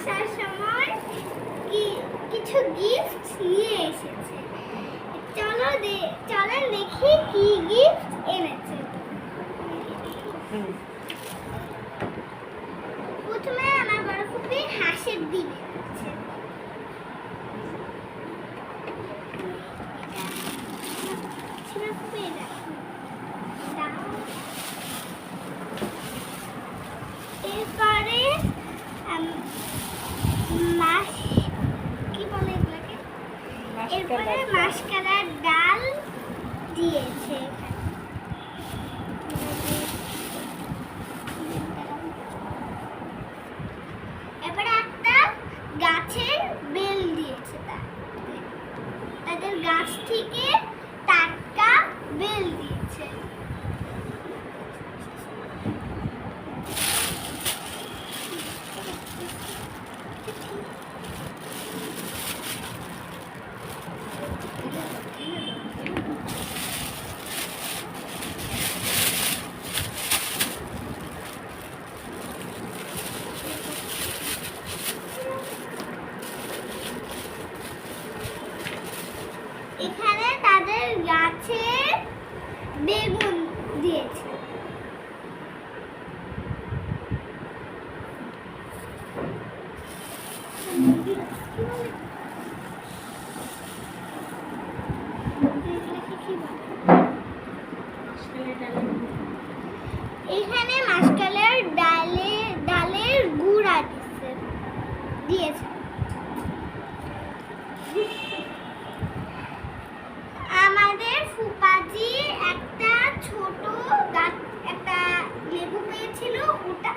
আসার সময় কিছু গিফট নিয়ে এসেছে। চলেন দেখি কি গিফট এনেছে। প্রথমে আমার বড় ফুপি হাঁসের ডিম এনেছে। এরপরে এরপরে মাশকালার ডাল দিয়েছে। এবারে একটা গাছের বেল দিয়েছে, তাদের গাছ থেকে টাটকা বেল দিয়েছে। এখানে তাদের গাছে বেগুন দিয়েছে। এখানে মাশকালার ডালের গুঁড়া দিয়েছে। আমাদের ফুপাজি একটা ছোট একটা লেবু পেয়েছিল, ওটা